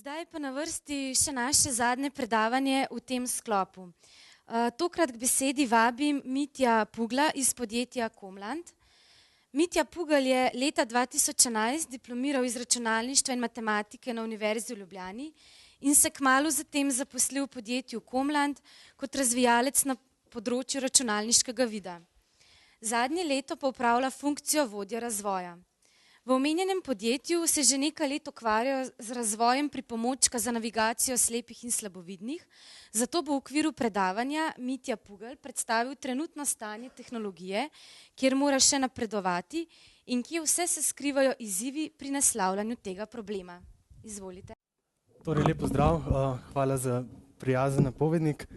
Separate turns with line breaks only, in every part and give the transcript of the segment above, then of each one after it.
Zdaj je pa na vrsti še naše zadnje predavanje v tem sklopu. Tokrat k besedi vabim Mitja Pugla iz podjetja Komland. Mitja Pugl je leta 2011 diplomiral iz računalništva in matematike na Univerzi v Ljubljani in se kmalu zatem zaposlil v podjetju Komland kot razvijalec na področju računalniškega vida. Zadnje leto pa opravlja funkcijo vodja razvoja. V omenjenem podjetju se že nekaj let ukvarjajo z razvojem pripomočka za navigacijo slepih in slabovidnih, zato bo v okviru predavanja Mitja Pugl predstavil trenutno stanje tehnologije, kjer mora še napredovati in kje vse se skrivajo izzivi pri naslavljanju tega problema. Izvolite.
Torej, lep pozdrav, hvala za prijazen napovednik.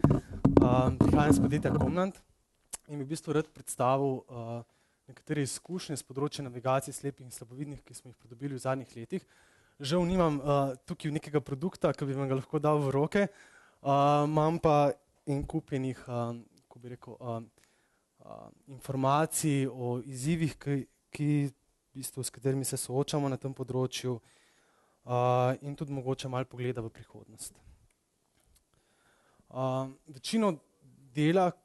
Prihajam iz podjetja Komland in bi v bistvu rad predstavil nekatere izkušnje z področja navigacije slepih in slabovidnih, ki smo jih pridobili v zadnjih letih. Žal nimam tukaj nekega produkta, ki bi vam ga lahko dal v roke, imam pa en kup enih, ko bi rekel, informacij o izzivih, s katerimi se soočamo na tem področju in tudi mogoče malo pogleda v prihodnost. Večino dela, o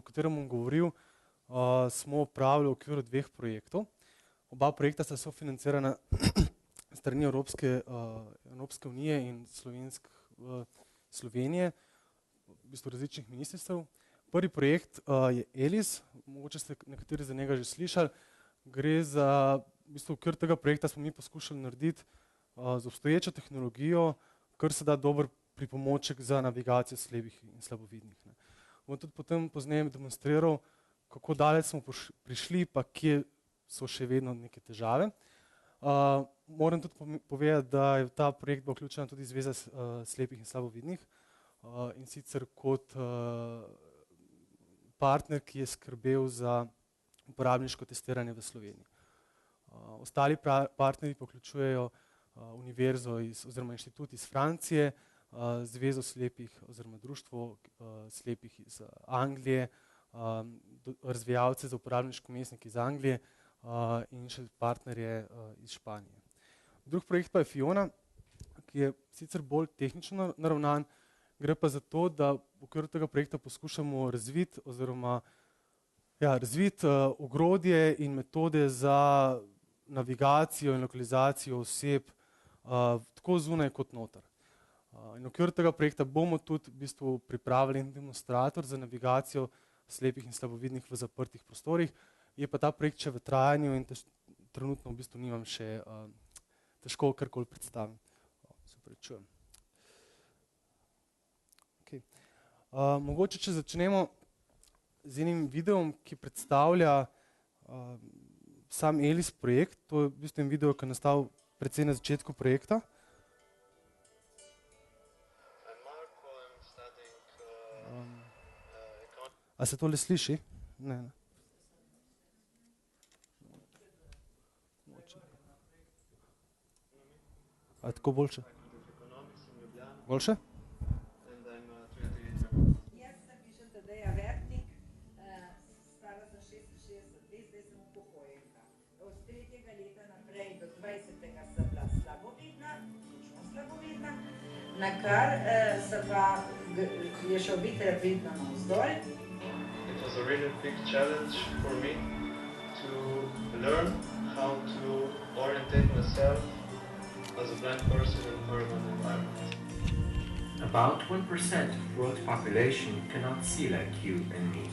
katerem bom govoril, smo opravili v okviru dveh projektov. Oba projekta sta sofinancirana strani Evropske unije in Slovenije, v bistvu različnih ministrstev. Prvi projekt je ELIS, mogoče ste nekateri za njega že slišali. Gre za, v bistvu v okviru tega projekta smo mi poskušali narediti z obstoječo tehnologijo, kar se da dober pripomoček za navigacijo slepih in slabovidnih. Bom tudi potem pozneje demonstriral, kako daleč smo prišli, pa kje so še vedno neke težave. Moram tudi povedati, da je v ta projekt vključena tudi Zveza slepih in slabovidnih in sicer kot partner, ki je skrbel za uporabniško testiranje v Sloveniji. Ostali partnerji vključujejo univerzo oziroma inštitut iz Francije, Zvezo slepih oziroma društvo slepih iz Anglije, razvijalce za uporabniški vmesnik iz Anglije in še partnerje iz Španije. Drug projekt pa je Fiona, ki je sicer bolj tehnično naravnan, gre pa za to, da v okviru tega projekta poskušamo razviti ogrodje in metode za navigacijo in lokalizacijo oseb tako zunaj kot noter. In v okviru tega projekta bomo tudi v bistvu pripravili demonstrator za navigacijo slepih in slabovidnih v zaprtih prostorih. Je pa ta projekt še v trajanju in trenutno v bistvu nimam še težko karkoli predstavim. Se opravičujem. Mogoče, če začnemo z enim videom, ki predstavlja sam ELIS projekt. To je v bistvu en video, ki je nastal precej na začetku projekta. A se tole sliši? Ne. A je tako boljše? Boljše?
Jaz sem pišem Tadeja Vertnik, stara sem 66 let, zdaj sem upokojenka. Od 3. leta naprej do 20. sem bila slabovidna, točno slabovidna, nakar se pa je šel viter vidno navzdol.
It was a really big challenge for me to learn how to orientate myself as a blind person in urban environment.
About 1% of world population cannot see like you and me.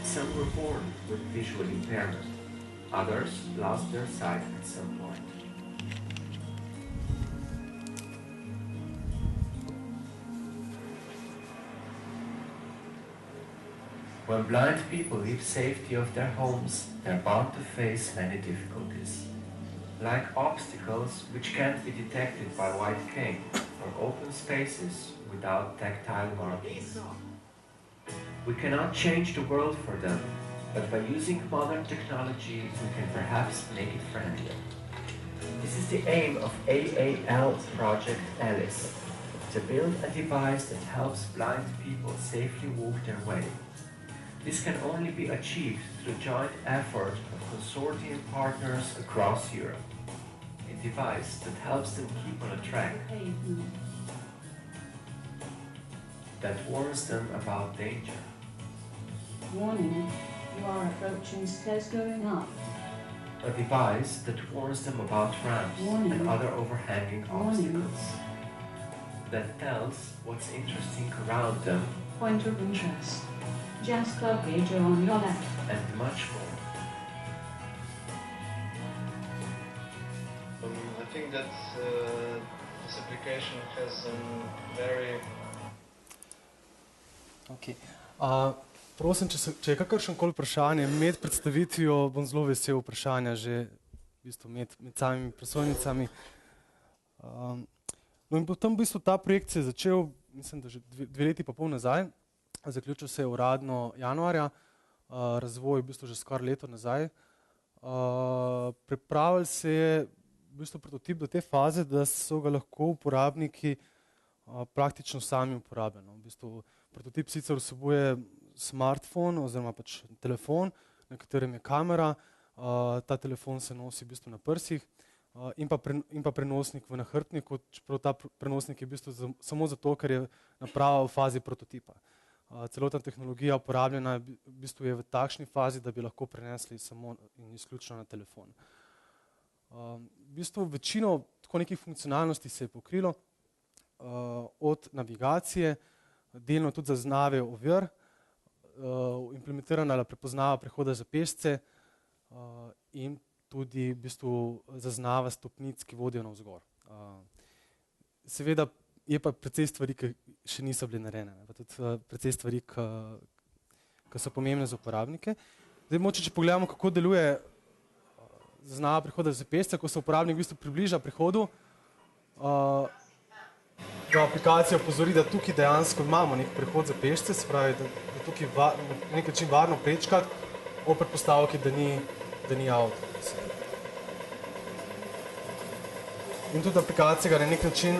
Some were born with visual impairment. Others lost their sight at some point. When blind people leave safety of their homes, they're bound to face many difficulties, like obstacles which can't be detected by white cane or open spaces without tactile markings. We cannot change the world for them, but by using modern technology, we can perhaps make it friendlier. This is the aim of AAL's project ALICE, to build a device that helps blind people safely walk their way. This can only be achieved through joint effort of consortium partners across Europe. a device that helps them keep on a track, that warns them about danger.
Warning, you are approaching stairs going up.
A device that warns them about ramps
Warning.
and other overhanging
Warning.
obstacles, that tells what's interesting around them,
Point of interest. Jazz club gauge on your left.
and much more.
I think that this application has some very
Okay. Prosim, če je kakršen koli vprašanje, med predstavitvijo bom zelo vesel vprašanja že v bistvu med samimi prosojnicami. No in potem v bistvu ta projekt se je začel, mislim, da že 2 leti pa pol nazaj, zaključil se je uradno januarja, razvoj v bistvu že skoraj leto nazaj. Pripravili se je v bistvu prototip do te faze, da so ga lahko uporabniki praktično sami uporabljali. V bistvu prototip sicer vsebuje smartphone oziroma pač telefon, na katerem je kamera, ta telefon se nosi v bistvu na prsih in pa prenosnik v nahrbtniku, čeprav ta prenosnik je v bistvu samo zato, ker je naprava v fazi prototipa. Celotna tehnologija uporabljena v bistvu je v takšni fazi, da bi lahko prenesli samo in izključno na telefon. V bistvu večino tako nekih funkcionalnosti se je pokrilo, od navigacije, delno tudi zaznave ovir, implementirana prepoznava prehoda za pešce in tudi v bistvu zaznava stopnic, ki vodijo navzgor. Seveda je pa precej stvari, ki še niso bile narejene, pa tudi precej stvari, ki so pomembne za uporabnike. Zdaj, mogoče, če pogledamo, kako deluje zaznava prehoda za pešce, ko se uporabnik v bistvu približa prehodu, da aplikacija opozori, da tukaj dejansko imamo nek prehod za pešce, se pravi, da tukaj na nek način varno prečkati, ob predpostavki, da ni avto. In tudi aplikacija ga na nek način,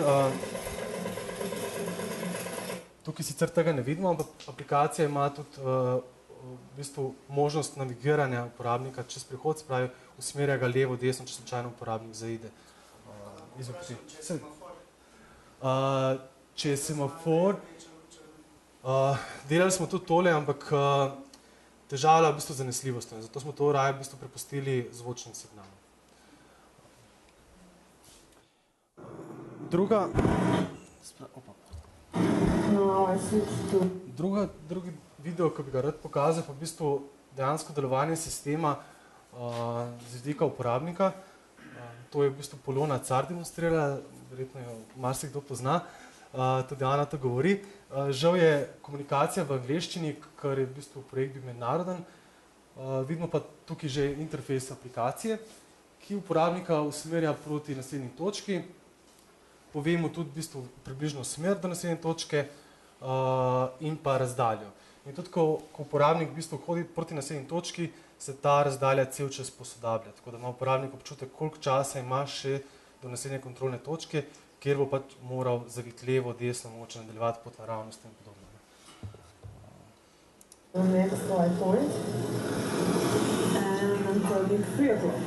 tukaj sicer tega ne vidimo, ampak aplikacija ima tudi v bistvu možnost navigiranja uporabnika čez prehod, se pravi, usmerja ga levo, desno, če slučajno uporabnik zaide iz opcije. Če je semafor, delali smo tudi tole, ampak težava je v bistvu zanesljivost, zato smo to raje v bistvu prepustili zvočnim signalom. Drugi video, ki bi ga rad pokazal, pa v bistvu dejansko delovanje sistema z vidika uporabnika. To je v bistvu Polona Car demonstrirala, verjetno jo marsikdo pozna, tudi Ana to govori. Žal je komunikacija v angleščini, kar je v bistvu projekt bil mednaroden. Vidimo pa tukaj že interfejs aplikacije, ki uporabnika usmerja proti naslednji točki. Povemo tudi v bistvu približno smer do naslednje točke in pa razdaljo. In tudi, ko uporabnik v bistvu hodi proti naslednji točki, se ta razdalja cel čas posodablja. Tako da ima uporabnik občutek, koliko časa ima še do naslednje kontrolne točke, kjer bo pač moral zaviti levo, desno, mogoče nadaljevati pot naravnosti in podobno.
Next light point and until 3 o'clock.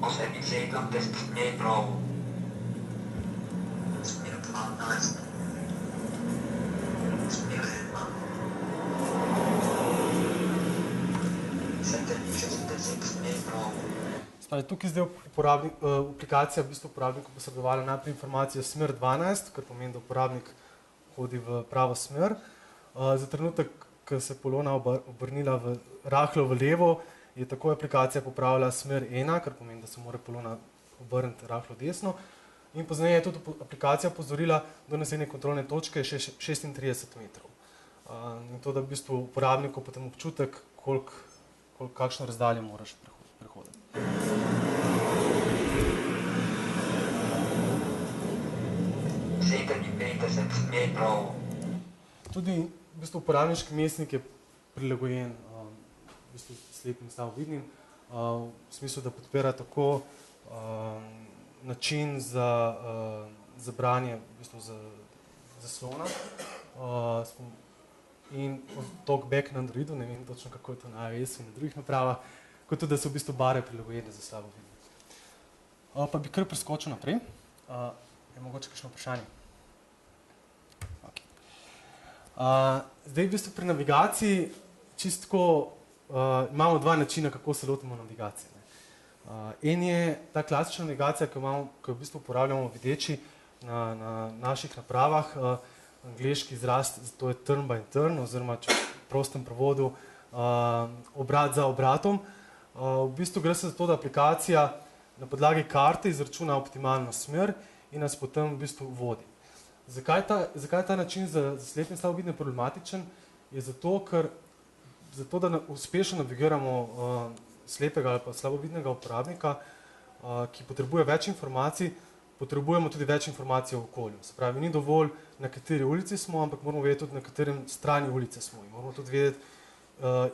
Osemit 17 metrov. Smer 12. Smer 1. 67 metrov.
Tukaj zdaj aplikacija v bistvu uporabniku posredovala najprej informacijo smer 12, kar pomeni, da uporabnik hodi v pravo smer. Za trenutek, ko se je Polona obrnila rahlo v levo, je takoj aplikacija popravila smer 1, kar pomeni, da se mora Polona obrniti rahlo desno. In pozneje je tudi aplikacija opozorila do naslednje kontrolne točke 36 metrov. In to, da v bistvu uporabniku potem občutek, kakšno razdaljo moraš prehoditi. Tudi v bistvu uporabniški mestnik je prilagojen v bistvu slepim in slabovidnim, v smislu, da podpira tako način za branje v bistvu zaslona, in talkback na Androidu, ne vem točno, kako je to na iOS-u in na drugih napravah, kot tudi, da so v bistvu barve prilagojene za slabo vidno. Pa bi kar preskočil naprej. Je mogoče kakšno vprašanje? Okay. Zdaj v bistvu pri navigaciji čistko imamo dva načina, kako se lotimo navigacije. En je ta klasična navigacija, ki jo v bistvu uporabljamo videči na naših napravah, angleški izraz, to je turn by turn, oziroma če v prostem prevodu obrat za obratom. V bistvu gre se za to, da aplikacija na podlagi karte izračuna optimalno smer in nas potem v bistvu vodi. Zakaj ta način za slepe in slabovidne problematičen? Je zato, da uspešno navigiramo slepega ali pa slabovidnega uporabnika, ki potrebuje več informacij, potrebujemo tudi več informacij o okolju. Se pravi, ni dovolj, na kateri ulici smo, ampak moramo vedeti tudi, na katerem strani ulice smo. In moramo tudi vedeti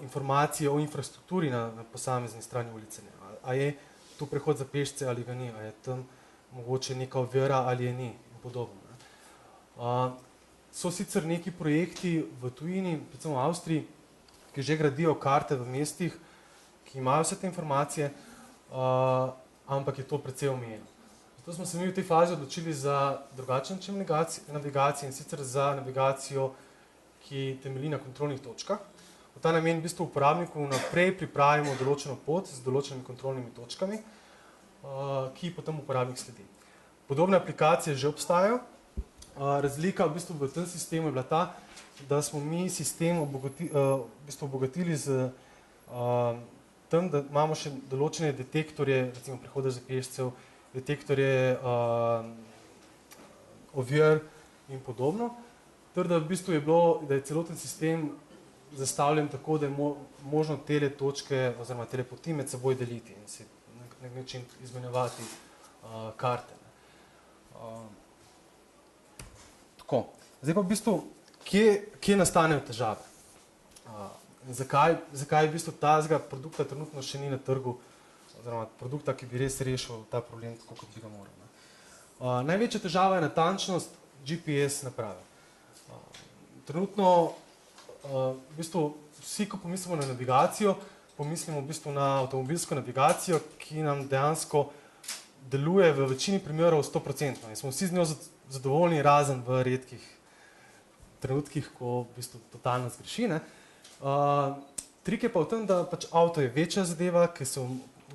informacije o infrastrukturi na posamezni strani ulice. A je tu prehod za pešce ali ga ni, a je tam mogoče neka ovira ali je ni in podobno. So sicer neki projekti v tujini, predvsem v Avstriji, ki že gradijo karte v mestih, ki imajo vse te informacije, ampak je to precej omejeno. Zato smo se mi v tej fazi odločili za drugačen način navigacije in sicer za navigacijo, ki temelji na kontrolnih točkah. V ta namen v bistvu uporabniku naprej pripravimo določeno pot z določenimi kontrolnimi točkami, ki potem uporabnik sledi. Podobne aplikacije že obstajajo. Razlika v bistvu v tem sistemu je bila ta, da smo mi sistem obogatili z tem, da imamo še določene detektorje, recimo prehoda za pešcev, detektorje ovir in podobno, ter da v bistvu da je celoten sistem zastavljen tako, da je možno tele točke oziroma tele poti med seboj deliti in si na nek način izmenjevati karte. Tako. Zdaj pa v bistvu, kje nastanejo težave? Zakaj v bistvu tazga produkta trenutno še ni na trgu, oziroma produkta, ki bi res rešil ta problem, tako kot bi ga moral. Največja težava je natančnost GPS naprave. Trenutno v bistvu vsi, ko pomislimo na navigacijo, pomislimo v bistvu na avtomobilsko navigacijo, ki nam dejansko deluje v večini primerov 100%. In smo vsi z njo zadovoljni, razen v redkih trenutkih, ko v bistvu totalno zgreši. Trik je pa v tem, da pač avto je večja zadeva, ki se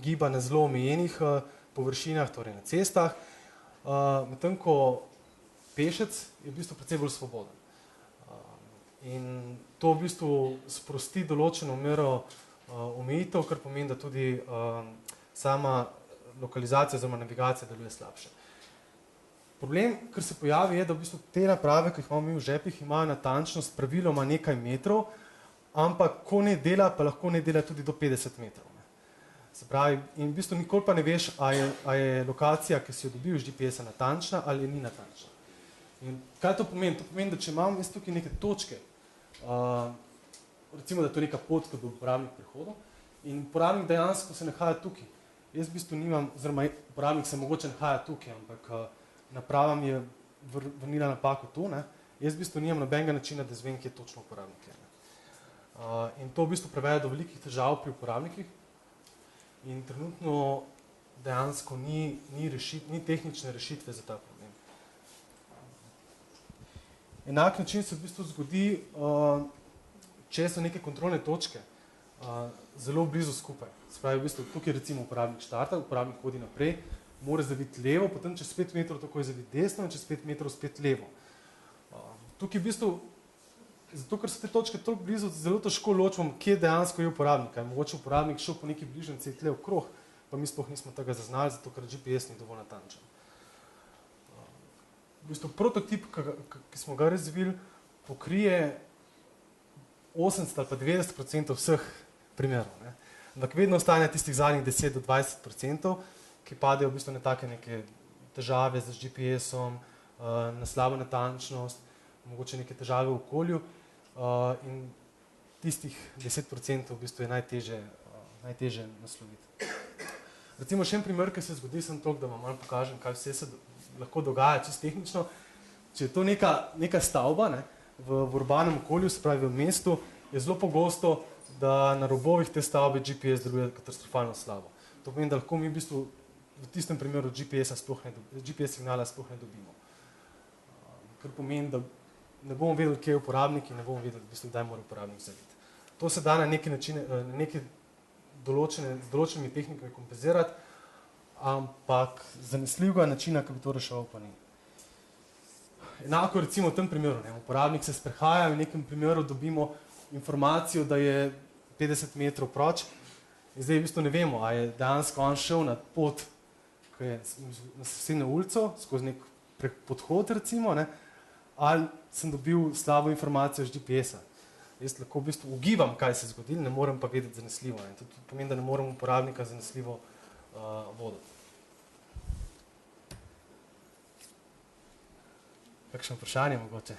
giba na zelo omejenih površinah, torej na cestah, medtem ko pešec je v bistvu precej bolj svoboden. In to v bistvu sprosti določeno mero omejitev, kar pomeni, da tudi sama lokalizacija oziroma navigacija deluje slabše. Problem, kar se pojavi, je, da v bistvu te naprave, ki jih imamo mi v žepih, imajo natančnost praviloma nekaj metrov, ampak ko ne dela, pa lahko ne dela tudi do 50 metrov. Se pravi, in v bistvu nikoli pa ne veš, a je lokacija, ki si jo dobil z GPS-a natančna ali ni natančna. In kaj to pomeni? To pomeni, da če imam jaz tukaj neke točke, recimo, da je to neka pot, ko bo uporabnik prehodil, in uporabnik dejansko se nahaja tukaj. Jaz v bistvu nimam, oziroma uporabnik se mogoče nahaja tukaj, ampak naprava mi je vrnila napako to, jaz v bistvu nimam nobenega načina, da zvem, kje točno uporabnik je. In to v bistvu privede do velikih težav pri uporabnikih in trenutno dejansko ni tehnične rešitve za ta problem. Enak način se v bistvu zgodi, če so neke kontrolne točke zelo blizu skupaj. Se pravi, v bistvu tukaj recimo uporabnik štarta, uporabnik hodi naprej, mora zaviti levo, potem čez 5 metrov takoj zaviti desno in čez 5 metrov spet levo. Tukaj v bistvu, zato ker so te točke toliko blizu, zelo težko ločimo, kje dejansko je uporabnik. Mogoče uporabnik šel po neki bližnjici tle okrog, pa mi sploh nismo tega zaznali, zato ker GPS ni dovolj natančen. V bistvu prototip, ki smo ga razvili, pokrije 80 ali pa 90% vseh primerov. Ampak vedno ostane tistih zadnjih 10 do 20%, ki padejo v bistvu na take neke težave z GPS-om, na slabo natančnost, mogoče neke težave v okolju in tistih 10% v bistvu je najtežje nasloviti. Recimo še en primer, ki se zgodi, sem toliko, da vam malo pokažem, kaj vse se lahko dogaja čisto tehnično. Če je to neka stavba, v urbanem okolju, se pravi v mestu, je zelo pogosto, da na robovih te stavbe GPS deluje katastrofalno slabo. To pomeni, da lahko mi v bistvu v tistem primeru GPS signala sploh ne dobimo. Kar pomeni, da ne bomo vedeli, kje je uporabnik in ne bomo vedeli, v bistvu, kdaj mora uporabnik zaviti. To se da na neki način, na neki z določenimi tehnikami kompenzirati, ampak zanesljivega načina, ki bi to reševal, pa ni. Enako recimo v tem primeru, uporabnik se sprehaja, v nekem primeru dobimo informacijo, da je 50 metrov proč in zdaj v bistvu ne vemo, a je dejansko on šel na pot, ki je na sosednjo ulico, skozi nek podhod recimo, ali sem dobil slabo informacijo z GPS-a. Jaz lahko v bistvu ugibam, kaj se je zgodilo, ne morem pa vedeti zanesljivo. To pomeni, da ne morem uporabnika zanesljivo voditi. Kakšno vprašanje mogoče?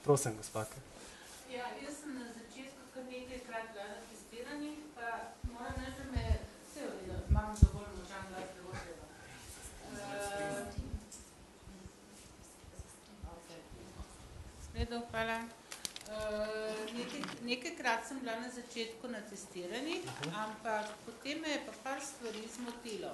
Prosim, gospa.
Ja, jaz sem na začetku kar nekajkrat bila na testiranjih, pa moram reči, da me vse vedela, imam dovolj možan glas, da bo treba. Sredo, hvala. Nekajkrat sem bila na začetku na testiranjih, ampak potem me je pa par stvari zmotilo.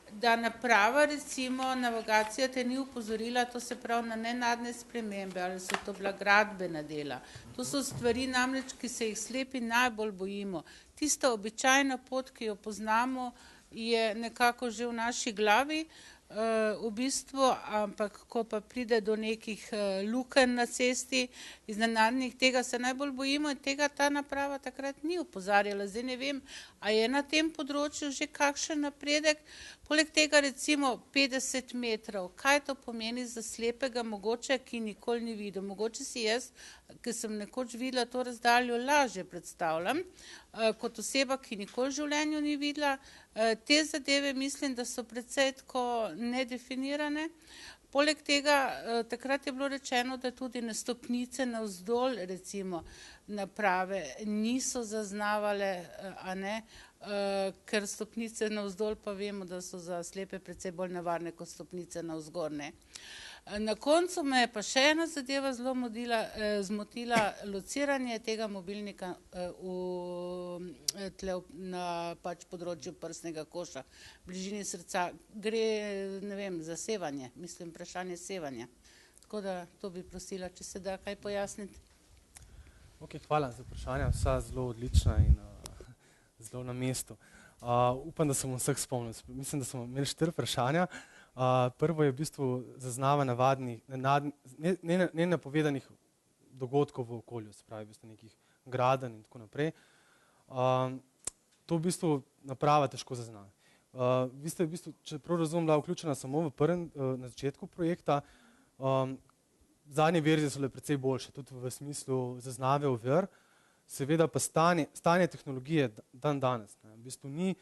Da naprava, recimo, navigacija te ni upozorila, to se pravi na nenadne spremembe, ali so to bila gradbena dela. To so stvari namreč, ki se jih slepi najbolj bojimo. Tista običajna pot, ki jo poznamo, je nekako že v naši glavi, v bistvu, ampak ko pa pride do nekih lukenj na cesti, iznenadnih, tega se najbolj bojimo in tega ta naprava takrat ni opozarjala. Zdaj ne vem, a je na tem področju že kakšen napredek. Poleg tega recimo 50 metrov, kaj to pomeni za slepega mogoče, ki nikoli ni videl. Mogoče si jaz, ki sem nekoč videla to razdaljo, lažje predstavljam, kot oseba, ki nikoli v življenju ni videla. Te zadeve mislim, da so precej tako nedefinirane. Poleg tega, takrat je bilo rečeno, da tudi na stopnice navzdol, recimo, naprave niso zaznavale, a ne, ker stopnice navzdol pa vemo, da so za slepe precej bolj nevarne kot stopnice navzgor, ne. Na koncu me je pa še ena zadeva zelo zmotila, lociranje tega mobilnika na pač področju prsnega koša, v bližini srca. Gre, ne vem, za sevanje, mislim, vprašanje sevanja. Tako da to bi prosila, če se da kaj pojasniti.
Ok, hvala za vprašanja, vsa zelo odlična in zelo na mestu. Upam, da sem vseh spomnil. Mislim, da smo imeli 4 vprašanja. Prvo je v bistvu zaznava nenapovedanih dogodkov v okolju, se pravi v bistvu nekih gradenj in tako naprej. To v bistvu naprava težko zazna. Vi ste v bistvu, če prav razumem, bila vključena samo na začetku projekta. Zadnje verzije so bile precej boljše, tudi v smislu zaznave ovir. Seveda pa stanje tehnologije dan danes v bistvu ni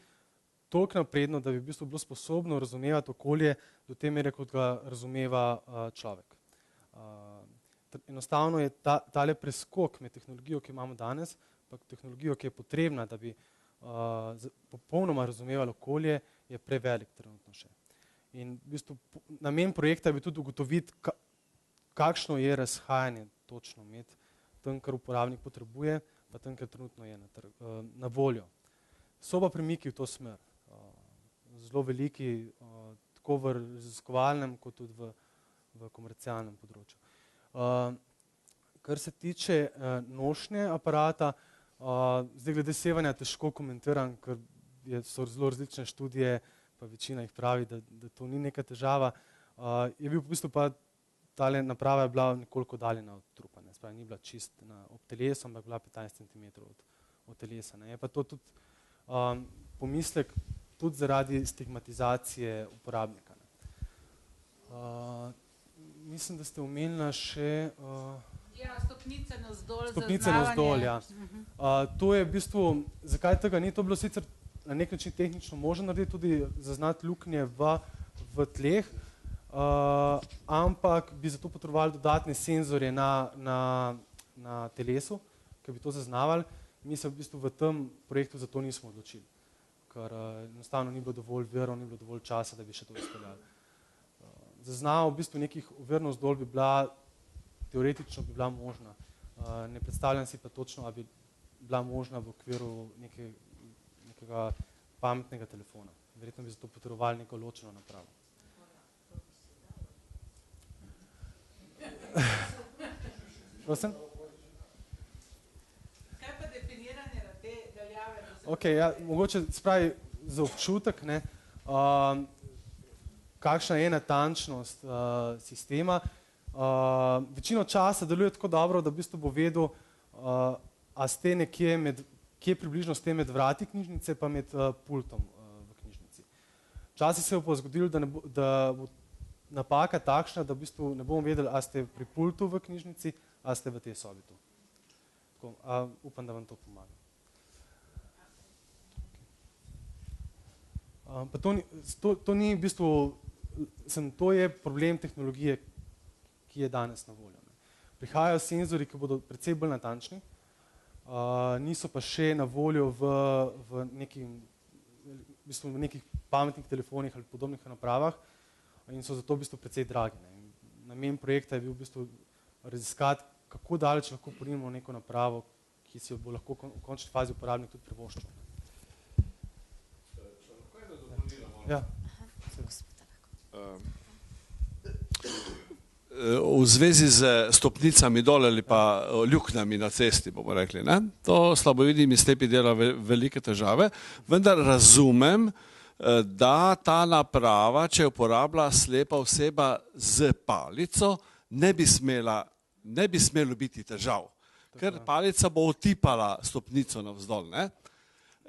toliko napredno, da bi v bistvu bilo sposobno razumevati okolje do te mere, kot ga razumeva človek. Enostavno je tale preskok med tehnologijo, ki imamo danes, pa tehnologijo, ki je potrebna, da bi popolnoma razumevali okolje, je prevelik trenutno še. In v bistvu namen projekta je bil tudi ugotoviti, kakšno je razhajanje točno med tem, kar uporabnik potrebuje, pa tem, kar trenutno je na voljo. So pa premiki v to smer. Zelo veliki, tako v raziskovalnem, kot tudi v komercialnem področju. Kar se tiče nošnje aparata, zdaj glede sevanja težko komentiram, ker so zelo različne študije, pa večina jih pravi, da to ni neka težava. Je bil v bistvu pa tale naprava je bila nekoliko daljena od trupa, ne, spravi, ni bila čist ob telesu, ampak bila 15 cm od telesa. Je pa to tudi pomislek tudi zaradi stigmatizacije uporabnika. Mislim, da ste omenila še
stopnice navzdol,
stopnice navzdol, ja. To je v bistvu, zakaj tega ni, to bilo sicer na nek način tehnično možno narediti, tudi zaznati luknje v tleh, ampak bi zato potrebovali dodatne senzorje na telesu, ki bi to zaznavali. Mi se v bistvu v tem projektu za to nismo odločili, ker enostavno ni bilo dovolj virov, ni bilo dovolj časa, da bi še to izpeljali. Zaznava v bistvu nekih ovir navzdol bi bila teoretično bi bila možna. Ne predstavljam si pa točno, ali bi bila možna v okviru nekega pametnega telefona. Verjetno bi zato potrebovali neko ločeno napravo. Prosim?
Kaj pa definiranje na te daljave?
Ok, ja, mogoče spravi za občutek, ne, kakšna je natančnost sistema. Večino časa deluje tako dobro, da v bistvu bo vedel, a ste nekje kje približno ste med vrati knjižnice pa med pultom v knjižnici. Včasih se bo zgodilo, da bo napaka takšna, da v bistvu ne bomo vedeli, a ste pri pultu v knjižnici, a ste v tej sobi tu. Tako, upam, da vam to pomaga. Pa to ni v bistvu, to je problem tehnologije, ki je danes na voljo. Prihajajo senzori, ki bodo precej bolj natančni, niso pa še na voljo v nekih pametnih telefonih ali podobnih napravah in so zato v bistvu precej dragi. Namen projekta je bil v bistvu raziskati, kako daleč lahko porinemo neko napravo, ki si jo bo lahko v končni fazi uporabnik tudi privoščil. Ja.
V zvezi z stopnicami dol ali pa luknjami na cesti, bomo rekli, ne? To slabovidnim in slepi dela velike težave, vendar razumem, da ta naprava, če uporablja slepa oseba z palico, ne bi smelo biti težav, ker palica bo otipala stopnico navzdol, ne?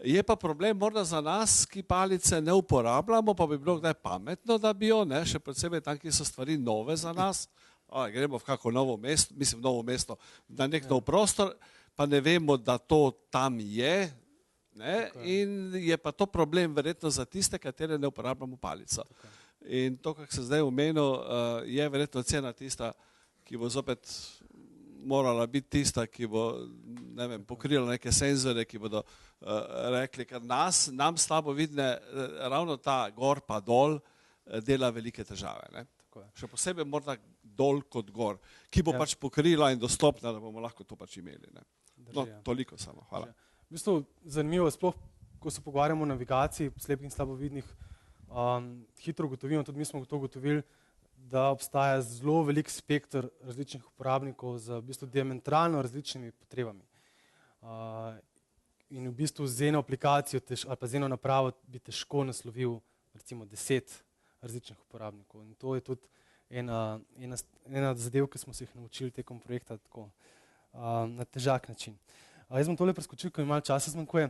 Je pa problem morda za nas, ki palice ne uporabljamo, pa bi bilo kdaj pametno, da bi jo, ne, še posebej tam, ki so stvari nove za nas, gremo v kako novo mesto, mislim novo mesto, na nek nov prostor, pa ne vemo, da to tam je, ne, in je pa to problem verjetno za tiste, katere ne uporabljamo palico. In to, kak se zdaj omenil, je verjetno cena tista, ki bo zopet morala biti tista, ki bo, ne vem, pokrila neke senzore, ki bodo rekli, ker nam slabo vidne, ravno ta gor pa dol dela velike težave, ne. Še posebej morda dol kot gor, ki bo pač pokrila in dostopna, da bomo lahko to pač imeli, ne. No, toliko samo, hvala.
V bistvu zanimivo, sploh, ko se pogovarjamo o navigaciji slepih in slabovidnih, hitro ugotovimo, tudi mi smo to ugotovili, da obstaja zelo velik spekter različnih uporabnikov z v bistvu diametralno različnimi potrebami. In v bistvu z eno aplikacijo ali pa z eno napravo bi težko naslovil recimo 10 različnih uporabnikov. In to je tudi ena zadev, ki smo se jih naučili tekom projekta tako na težak način. Jaz bom tole preskočil, ko mi malo časa zmanjkuje,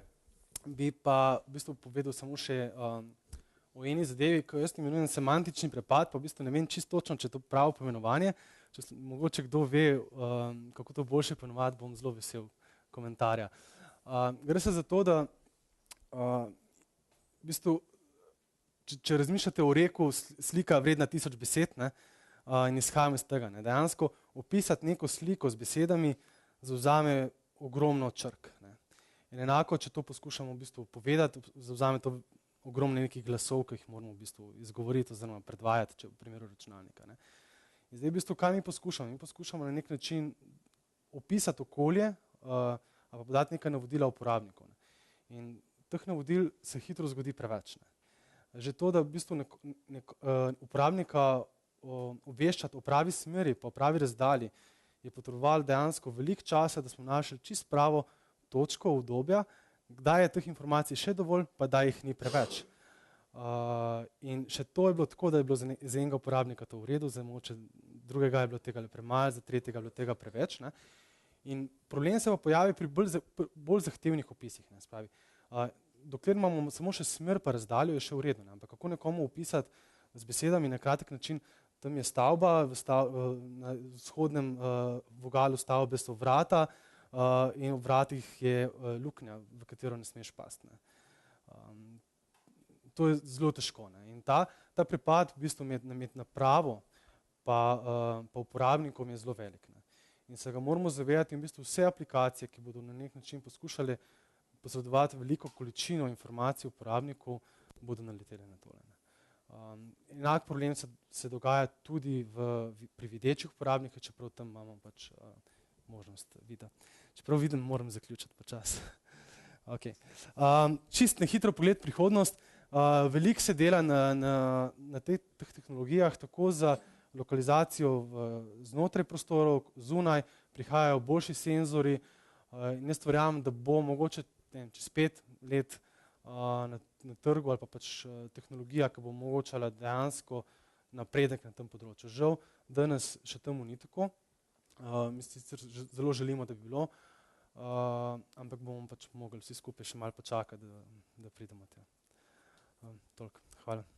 bi pa v bistvu povedal samo še o eni zadevi, ko jaz imenujem semantični prepad, pa v bistvu ne vem čisto točno, če je to pravo poimenovanje. Če mogoče kdo ve, kako to boljše poimenovati, bom zelo vesel komentarja. Gre se za to, da v bistvu, če razmišljate o reku slika vredna 1000 besed, ne, in izhajamo iz tega, ne, dejansko opisati neko sliko z besedami zavzame ogromno črk. Ne. In enako, če to poskušamo v bistvu povedati, zavzame to ogromno nekih glasov, ki jih moramo v bistvu izgovoriti oziroma predvajati, če v primeru računalnika. Ne. In zdaj v bistvu, kaj mi poskušamo? Mi poskušamo na nek način opisati okolje ali pa podati nekaj navodila uporabnikov. Ne. In teh navodil se hitro zgodi preveč. Ne. Že to, da v bistvu uporabnika obveščati o pravi smeri pa o pravi razdalji, je potrebovalo dejansko veliko časa, da smo našli čisto pravo točko obdobja, kdaj je teh informacij še dovolj, pa da jih ni preveč. In še to je bilo tako, da je bilo za enega uporabnika to v redu, za mogoče drugega je bilo tega premalo, za tretjega je bilo tega preveč. Ne. In problem se pa pojavi pri bolj zahtevnih opisih. Ne, spravi. Dokler imamo samo še smer pa razdaljo, je še v redu. Ne. Ampak kako nekomu opisati z besedami na kratek način, tam je stavba, na vzhodnem vogalu stavbe so vrata, in v vratih je luknja, v katero ne smeš pasti. To je zelo težko. Ne. In ta prepad v bistvu med napravo pa uporabnikom je zelo velik. Ne. In se ga moramo zavedati in v bistvu vse aplikacije, ki bodo na nek način poskušale posredovati veliko količino informacij uporabnikov, bodo naleteli na tole. Enak problem se dogaja tudi pri videčih uporabnikih, čeprav tam imamo pač možnost vida. Čeprav vidim, moram zaključiti počas. Okay. Čist na hitro pogled prihodnost. Veliko se dela na teh tehnologijah, tako za lokalizacijo znotraj prostorov, zunaj, prihajajo boljši senzori in jaz verjamem, da bo mogoče čez 5 let na trgu ali pa pač tehnologija, ki bo omogočala dejansko napredek na tem področju. Žal, danes še temu ni tako. Mi sicer zelo želimo, da bi bilo, ampak bomo pač mogli vsi skupaj še malo počakati, da pridemo tja. Toliko. Hvala.